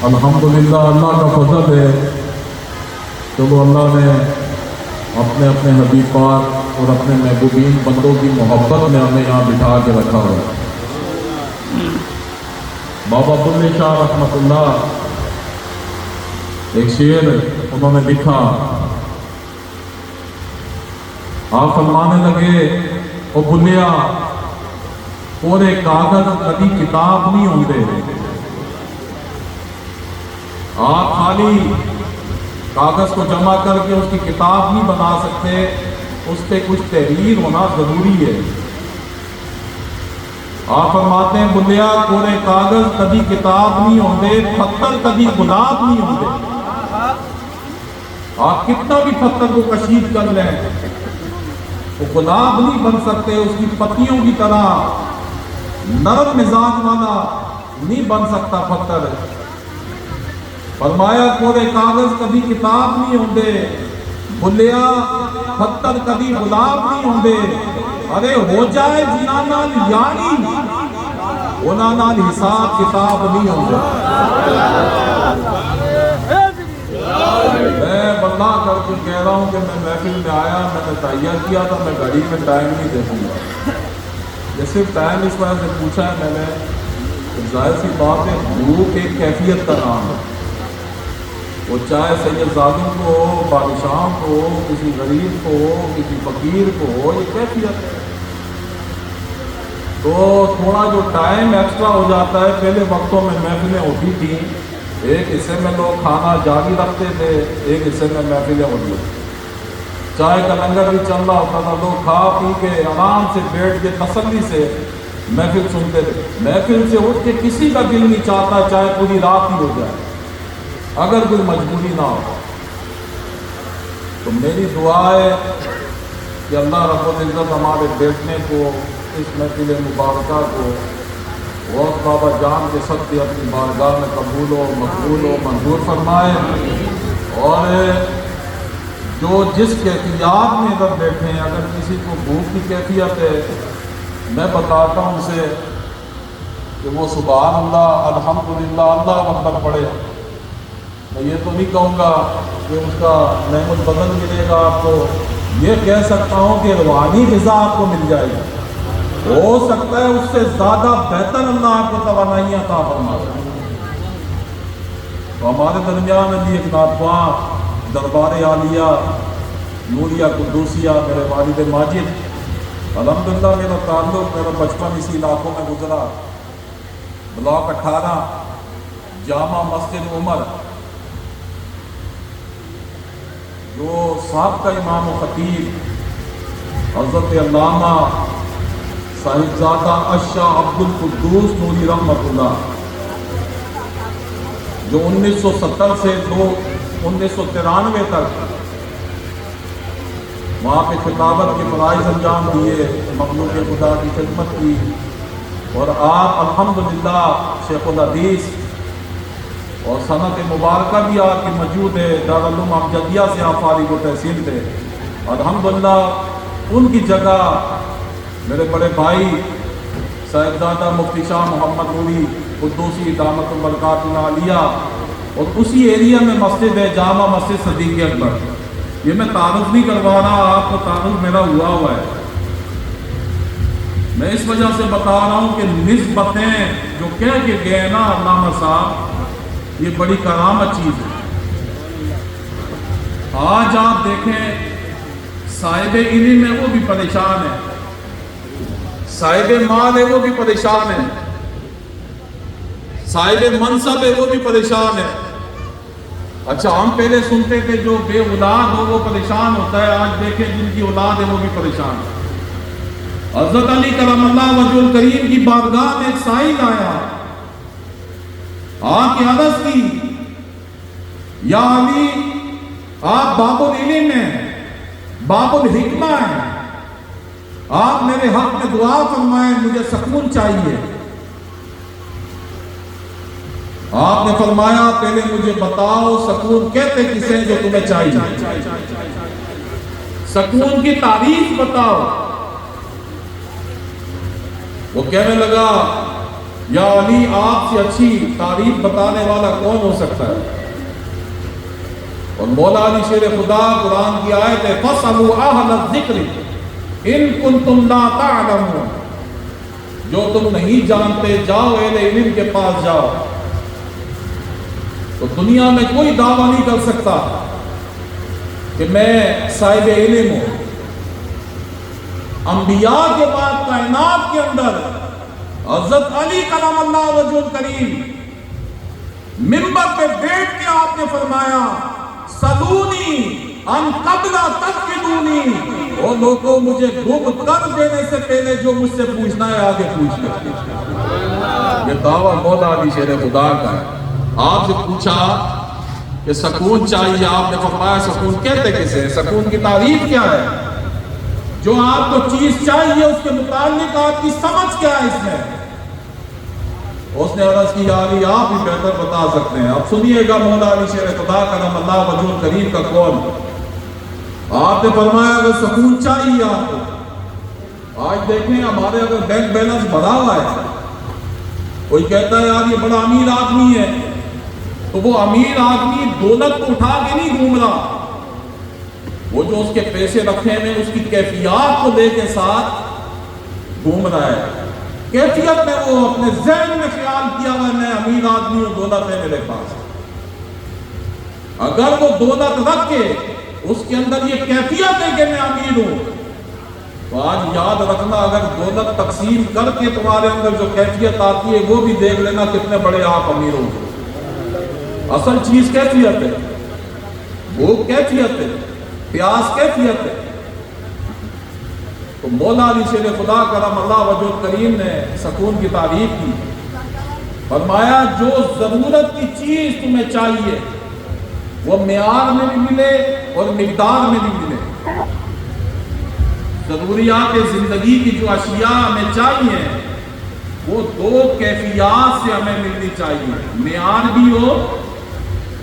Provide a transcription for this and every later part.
الحمدللہ اللہ کا فضل ہے کہ وہ اللہ نے اپنے اپنے حبیب پاک اور اپنے محبوبین بندوں کی محبت میں ہمیں یہاں بٹھا کے رکھا ہوا ہے۔ بابا بلے شاہ رحمۃ اللہ ایک شعر انہوں نے لکھا، آپ فرمانے لگے او بلیا پورے کاغذ کبھی کتاب نہیں ہوندے، آپ خالی کاغذ کو جمع کر کے اس کی کتاب نہیں بنا سکتے، اس پہ کچھ تحریر ہونا ضروری ہے۔ آپ فرماتے ہیں بلیا پورے کاغذ کبھی کتاب نہیں ہوندے، پتھر کبھی گلاب نہیں ہوندے۔ آپ کتنا بھی پتھر کو کشید کر لیں وہ گلاب نہیں بن سکتے، اس کی پتیوں کی طرح نرم مزاج والا نہیں بن سکتا پتھر۔ فرمایا پورے کاغذ کبھی کتاب نہیں ہوندے، بلیا پتھر کبھی گلاب نہیں ہوندے۔ ارے ہو جائے جنہاں نال یاری انہاں نال حساب کتاب نہیں ہوندے۔ میں بندہ کر کے کہہ رہا ہوں کہ میں محفل میں آیا، میں نے تیار کیا تھا، میں گھڑی میں ٹائم نہیں دیکھوں گا۔ جیسے ٹائم اس وجہ سے پوچھا ہے میں نے، ظاہر سی بات ہے بھوک ایک کیفیت کا نام ہے، وہ چاہے سید ظالم کو ہو، بادشاہ کو ہو، کسی غریب کو ہو، کسی فقیر کو ہو، یہ کیفیت ہے۔ تو تھوڑا جو ٹائم ایکسٹرا ہو جاتا ہے، پہلے وقتوں میں محفلیں ہوتی تھیں، ایک حصے میں لوگ کھانا جاری رکھتے تھے، ایک حصے میں محفلیں ہوتی تھیں، چائے کا لنگر بھی چل رہا ہوتا تھا، لوگ کھا پی کے آرام سے بیٹھ کے تسلی سے محفل سنتے تھے۔ محفل سے اٹھ کے کسی کا دل نہیں چاہتا چاہے پوری رات ہی ہو جائے، اگر کوئی مجبوری نہ ہو۔ تو میری دعا ہے کہ اللہ رب العزت ہمارے بیٹھنے کو، اس محفل مبارکہ کو غوث بابا جان کے صدقے اپنی بارگاہ میں قبول و مقبول و منظور فرمائے، اور جو جس کیفیات میں ادھر بیٹھے ہیں، اگر کسی کو بھوک کی کیفیت ہے، میں بتاتا ہوں اسے کہ وہ سبحان اللہ الحمدللہ اللہ اکبر پڑھے۔ میں یہ تو نہیں کہوں گا کہ اس کا نعم البدن ملے گا آپ کو، یہ کہہ سکتا ہوں کہ روحانی غذا آپ کو مل جائے گی، ہو سکتا ہے اس سے زیادہ بہتر اللہ آپ کو توانائیاں عطا فرمائے۔ تو ہمارے درمیان علی ایک ناتخواں دربار عالیہ نوریہ قدوسیہ میرے والد ماجد، الحمدللہ میرا تعلق، میرا بچپن اسی علاقوں میں گزرا، بلاک 18 جامع مسجد عمر، جو سابقہ امام و خطیب حضرت علامہ صاحبزادہ اشاہ عبد القدوس نوری رحمۃ اللہ، جو 1970 سے 1993 تک وہاں پہ خطابت کے فرائض انجام دیے، مخلوق خدا کی خدمت کی، اور آپ الحمدللہ شیخ الحدیث اور صنعت مبارکہ بھی آپ کی موجود ہے، دارالعلوم امجدیہ سے آپ فارغ و تحصیل تھے۔ الحمدللہ ان کی جگہ میرے بڑے بھائی صاحبزادہ مفتی شاہ محمد نوری قدوسی دامت البرکات العالیہ، اور اسی ایریا میں مسجد ہے جامع مسجد صدیق اکبر۔ یہ میں تعارف نہیں کروا رہا، آپ کو تعارف میرا ہوا ہے، میں اس وجہ سے بتا رہا ہوں کہ نسبتیں جو کہہ کے گئے نا علامہ صاحب، یہ بڑی کرامت چیز ہے۔ آج آپ دیکھیں صاحب علم ہے وہ بھی پریشان ہے، صاحب مال ہے وہ بھی پریشان ہے، صاحب منصب ہے وہ بھی پریشان ہے۔ اچھا ہم پہلے سنتے تھے جو بے اولاد ہو وہ پریشان ہوتا ہے، آج دیکھیں جن کی اولاد ہے وہ بھی پریشان ہے۔ حضرت علی کرم اللہ وجہ الکریم کی بارگاہ میں ایک سائل آیا، آ کے عرض کی یا علی آپ باب العلم ہیں، باب الحکمہ ہیں، آپ میرے حق میں دعا فرمائیں، مجھے سکون چاہیے۔ آپ نے فرمایا پہلے مجھے بتاؤ سکون کہتے کسے جو تمہیں چاہیے، سکون کی تعریف بتاؤ۔ وہ کہنے لگا یا علی آپ سے اچھی تعریف بتانے والا کون ہو سکتا ہے؟ اور مولا علی شیر خدا قرآن کی آیت ہے فَاسْأَلُوا أَهْلَ الذِّكْرِ إِن كُنتُمْ لَا تَعْلَمُونَ، جو تم نہیں جانتے جاؤ اہل علم کے پاس جاؤ۔ تو دنیا میں کوئی دعویٰ نہیں کر سکتا کہ میں صاحب علم ہوں۔ انبیاء کے بعد کائنات کے اندر حضرت علی کرم اللہ وجہ الکریم منبر پہ بیٹھ کے آپ نے فرمایا سلونی ان قبل تسألونی، وہ لوگوں مجھے ڈوب کر دینے سے پہلے جو مجھ سے پوچھنا ہے آگے پوچھ لیں۔ یہ دعویٰ مولا علی شیر خدا کا ہے۔ آپ سے پوچھا کہ سکون چاہیے، آپ نے فرمایا سکون کہتے کسے ہیں؟ سکون کی تعریف کیا ہے؟ جو آپ کو چیز چاہیے اس کے متعلق آپ کی سمجھ کیا ہے اس میں؟ اس نے عرض کی یا علی آپ ہی بہتر بتا سکتے ہیں۔ اب سنیے گا مولا علی شیر خدا کرم اللہ وجہ الکریم کا قول۔ آپ نے فرمایا اگر سکون چاہیے آپ کو، آج دیکھیں ہمارے اگر بینک بیلنس بڑھا ہوا ہے، کوئی کہتا ہے یار یہ بڑا امیر آدمی ہے، تو وہ امیر آدمی دولت کو اٹھا کے نہیں گھوم رہا، وہ جو اس کے پیسے رکھے ہیں اس کی کیفیات کو لے کے ساتھ گھوم رہا ہے۔ کیفیت میں وہ اپنے ذہن میں خیال کیا ہوا میں امیر آدمی ہوں، دولت ہے میرے پاس۔ اگر وہ دولت رکھ کے اس کے اندر یہ کیفیت ہے کہ میں امیر ہوں، تو آج یاد رکھنا اگر دولت تقسیم کر کے تمہارے اندر جو کیفیت آتی ہے وہ بھی دیکھ لینا کتنے بڑے آپ امیر ہوں گے۔ اصل چیز کیفیت ہے، وہ کیفیت ہے، پیاس کیفیت ہے۔ تو مولا علی شیر خدا کرم اللہ وجہ الکریم نے سکون کی تعریف کی، فرمایا جو ضرورت کی چیز تمہیں چاہیے وہ معیار میں بھی ملے اور مقدار میں بھی ملے۔ ضروریات زندگی کی جو اشیاء ہمیں چاہیے وہ دو کیفیات سے ہمیں ملنی چاہیے، معیار بھی ہو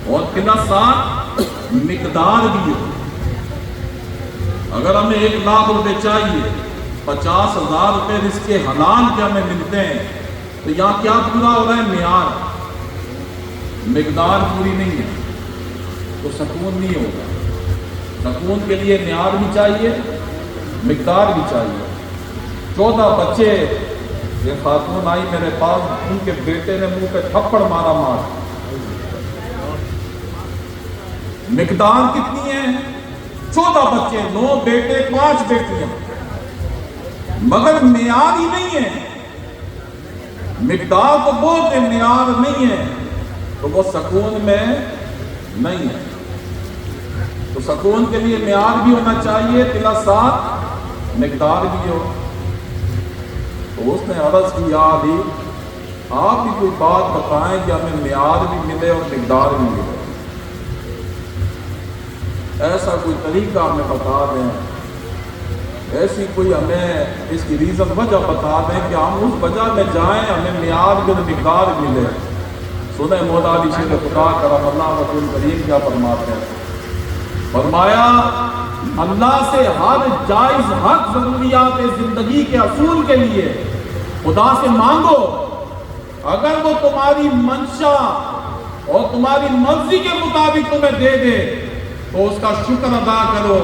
اور پلس ساتھ مقدار بھی ہو۔ اگر ہمیں 1 لاکھ روپے چاہیے، 50,000 روپے رزق حلال کے ہمیں ملتے ہیں، تو یہاں کیا پورا ہو رہا ہے؟ معیار، مقدار پوری نہیں ہے تو سکون نہیں ہوگا۔ سکون کے لیے معیار بھی چاہیے، مقدار بھی چاہیے۔ 14 بچے، یہ خاتون آئی میرے پاس، ان کے بیٹے نے منہ پہ تھپڑ مارا مار۔ مقدار کتنی ہے؟ 14 بچے، 9 بیٹے 5 بیٹیاں، مگر معیار ہی نہیں ہے۔ مقدار تو بہت ہے، معیار نہیں ہے، تو وہ سکون میں نہیں ہے۔ تو سکون کے لیے معیار بھی ہونا چاہیے، پلس ساتھ مقدار بھی ہو۔ تو اس نے عرض کی یا علی آپ بھی کوئی بات بتائیں کہ ہمیں معیار بھی ملے اور مقدار بھی ملے، ایسا کوئی طریقہ ہمیں بتا دیں، ایسی کوئی ہمیں اس کی ریزن وجہ بتا دیں کہ ہم اس وجہ میں جائیں ہمیں معیار بھی مقدار ملے۔ سنیں مولا علی شیر خدا کرم اللہ وجہ الکریم کیا فرماتے ہیں؟ فرمایا اللہ سے ہر جائز حق ضروریات زندگی کے اصول کے لیے خدا سے مانگو، اگر وہ تمہاری منشا اور تمہاری مرضی کے مطابق تمہیں دے دے تو اس کا شکر ادا کرو۔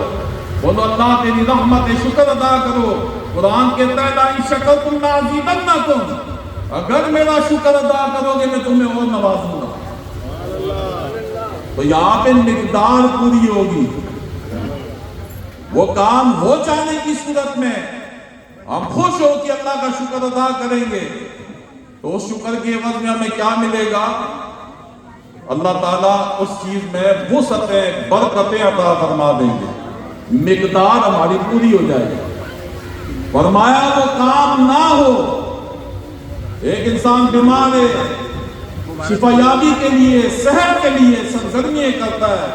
بولو اللہ تیری رحمت ہے، شکر ادا کرو۔ قرآن کہتا ہے لَئِن شَكَرْتُمْ لَأَزِيدَنَّكُمْ، اگر میرا شکر ادا کرو گے میں تمہیں اور نوازوں گا۔ تو یہاں پہ مقدار پوری ہوگی۔ وہ کام ہو جانے کی صورت میں ہم خوش ہو کہ اللہ کا شکر ادا کریں گے، تو اس شکر کے عوض میں ہمیں کیا ملے گا؟ اللہ تعالیٰ اس چیز میں وسعتیں، برکتیں عطا فرما دیں گے، مقدار ہماری پوری ہو جائے گی۔ فرمایا وہ کام نہ ہو، ایک انسان بیمار ہے، شفا یابی کے لیے، صحت کے لیے سرگرمیاں کرتا ہے،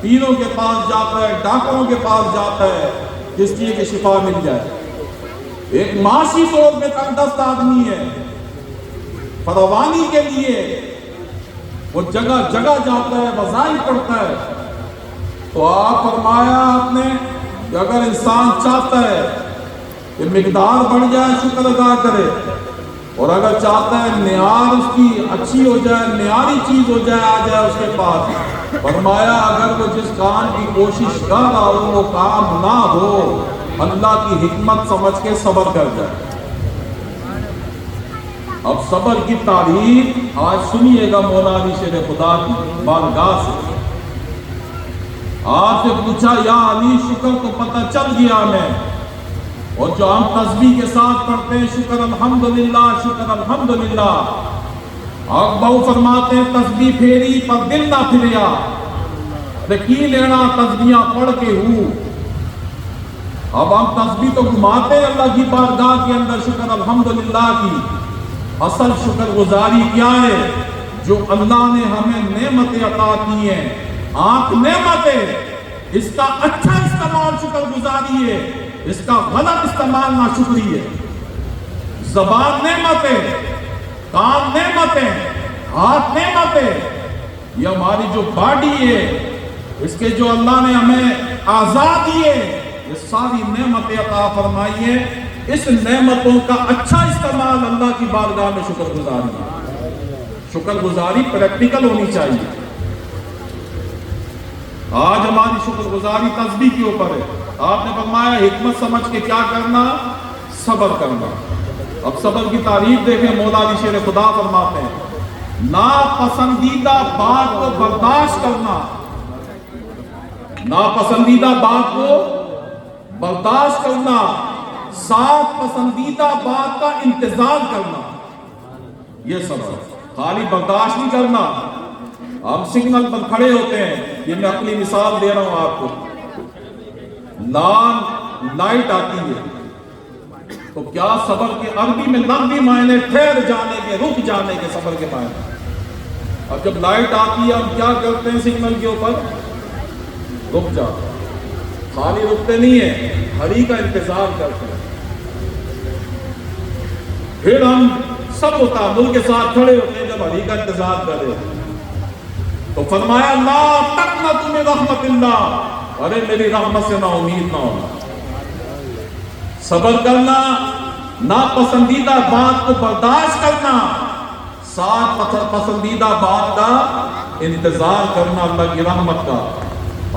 پیروں کے پاس جاتا ہے، ڈاکٹروں کے پاس جاتا ہے، جس لیے کہ شفا مل جائے۔ ایک معاشی طور پہ تندرست آدمی ہے، فراوانی کے لیے وہ جگہ جگہ جاتا ہے، وظائف پڑھتا ہے۔ تو آپ فرمایا آپ نے کہ اگر انسان چاہتا ہے کہ مقدار بڑھ جائے، شکر ادا کرے، اور اگر چاہتا ہے نیار اس کی اچھی ہو جائے، نیاری چیز ہو جائے، آ جائے اس کے پاس، فرمایا اگر وہ جس کام کی کوشش کر رہا ہو وہ کام نہ ہو، اللہ کی حکمت سمجھ کے صبر کر جائے۔ اب صبر کی تعریف آج سنیے گا مولا علی شیر خدا کی بارگاہ سے۔ آپ سے پوچھا یا علی شکر تو پتہ چل گیا ہمیں، اور جو ہم تسبیح کے ساتھ پڑھتے ہیں شکر الحمدللہ شکر الحمدللہ، آپ بہو فرماتے ہیں تسبیح پھیری پر دل نہ پھریا، کی لینا تسبیحاں پڑھ کے ہوں۔ اب ہم تسبیح تو گھماتے ہیں اللہ کی بارگاہ کے اندر شکر الحمدللہ کی، اصل شکر گزاری کیا ہے؟ جو اللہ نے ہمیں نعمتیں عطا کی ہیں، آنکھ نعمت ہے، اس کا اچھا استعمال شکر گزاری ہے، اس کا غلط استعمال ناشکری ہے۔ زبان نعمت ہے، کان نعمت ہے، ہاتھ نعمت ہے، یہ ہماری جو باڈی ہے، اس کے جو اللہ نے ہمیں آزاد دیے، یہ ساری نعمتیں عطا فرمائی ہیں۔ اس نعمتوں کا اچھا استعمال اللہ کی بارگاہ میں شکر گزاری ہے۔ شکر گزاری پریکٹیکل ہونی چاہیے۔ آج ہماری شکر گزاری تسبیح کے اوپر ہے۔ آپ نے فرمایا حکمت سمجھ کے کیا کرنا؟ صبر کرنا۔ اب صبر کی تعریف دیکھیں، مولا علی شیر خدا فرماتے ہیں ناپسندیدہ بات کو برداشت کرنا، ناپسندیدہ بات کو برداشت کرنا، ساتھ پسندیدہ بات کا انتظار کرنا، یہ صبر۔ خالی برداشت نہیں کرنا۔ ہم سگنل پر کھڑے ہوتے ہیں، یہ میں اپنی مثال دے رہا ہوں آپ کو، لال لائٹ آتی ہے تو کیا صبر کے عربی میں لفظی معنی ٹھہر جانے کے، رک جانے کے صبر کے معنی۔ اب جب لائٹ آتی ہے ہم کیا کرتے ہیں؟ سگنل کے اوپر رک جاتے ہیں، خالی رکتے نہیں ہیں، گھڑی کا انتظار کرتے ہیں۔ پھر ہم سب تعامل کے ساتھ کھڑے ہوتے ہیں جب گھڑی کا انتظار کرے تو فرمایا لا تقنطوا من رحمت اللہ، ارے میری رحمت سے نا امید نہ ہونا۔ صبر کرنا، ناپسندیدہ بات کو برداشت کرنا، ساتھ پسندیدہ بات کا انتظار کرنا اللہ کی رحمت کا۔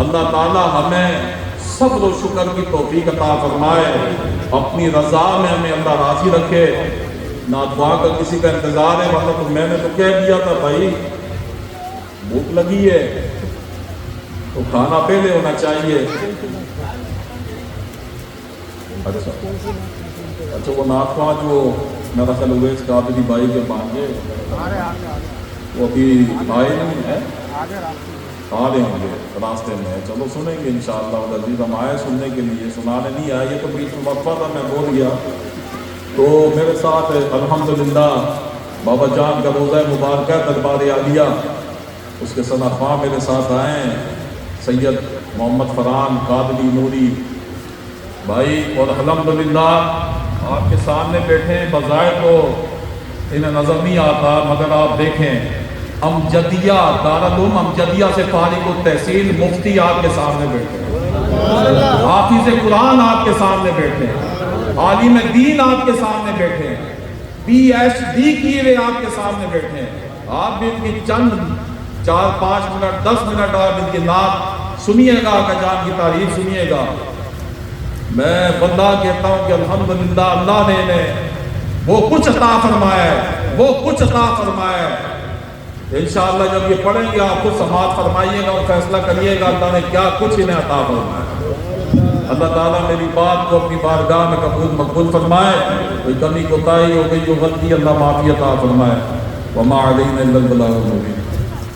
اللہ تعالی ہمیں صبر و شکر کی توفیق عطا فرمائے، اپنی رضا میں ہمیں اللہ راضی رکھے۔ نہ دعا کا کسی کا انتظار ہے، ورنہ تو میں نے تو کہہ دیا تھا بھائی بھوک لگی ہے تو کھانا پہلے ہونا چاہیے۔ اچھا وہ ناخواں جو میرا خیال اویس قادری بھائی کے بانجے وہ ابھی آئے نہیں ہے، آ رہے ہوں گے راستے میں، چلو سنیں گے انشاءاللہ العزیز۔ ہم آئے سننے کے لیے، سنانے نہیں آئے، یہ تو بیچ میں وقفہ تھا، میں بول گیا۔ تو میرے ساتھ الحمدللہ بابا جان کا روزہ مبارکہ دربار عالیہ، اس کے صدقاء میرے ساتھ آئے ہیں سید محمد فرحان قادری نوری بھائی، اور الحمدللہ آپ کے سامنے بیٹھے ہیں۔ بظاہر تو انہیں نظر نہیں آتا، مگر آپ دیکھیں امجدیہ دارالعلوم امجدیہ سے فارغ التحصیل مفتی آپ کے سامنے بیٹھے ہیں، حافظ قرآن آپ کے سامنے بیٹھے ہیں، عالم دین آپ کے سامنے بیٹھے ہیں، PhD کیے ہوئے آپ کے سامنے بیٹھے ہیں۔ آپ بھی ان کی چند 4-5 منٹ 10 منٹ آپ ان کی نعت سنیے گا، آقا جان کی تعریف سنیے گا۔ میں واللہ کہتا ہوں کہ الحمدللہ اللہ نے انہیں وہ کچھ عطا فرمایا ہے، وہ کچھ عطا فرمایا ہے۔ انشاءاللہ جب یہ پڑھیں گے آپ خود سماعت فرمائیے گا اور فیصلہ کریے گا اللہ نے کیا کچھ انہیں عطا فرمایا۔ اللہ تعالیٰ میری بات کو اپنی بارگاہ میں قبول مقبول فرمائے، کوئی کمی کوتاہی ہو گئی جو غلطی اللہ معافی عطا فرمائے۔ وما علینا الا البلاغ المبین۔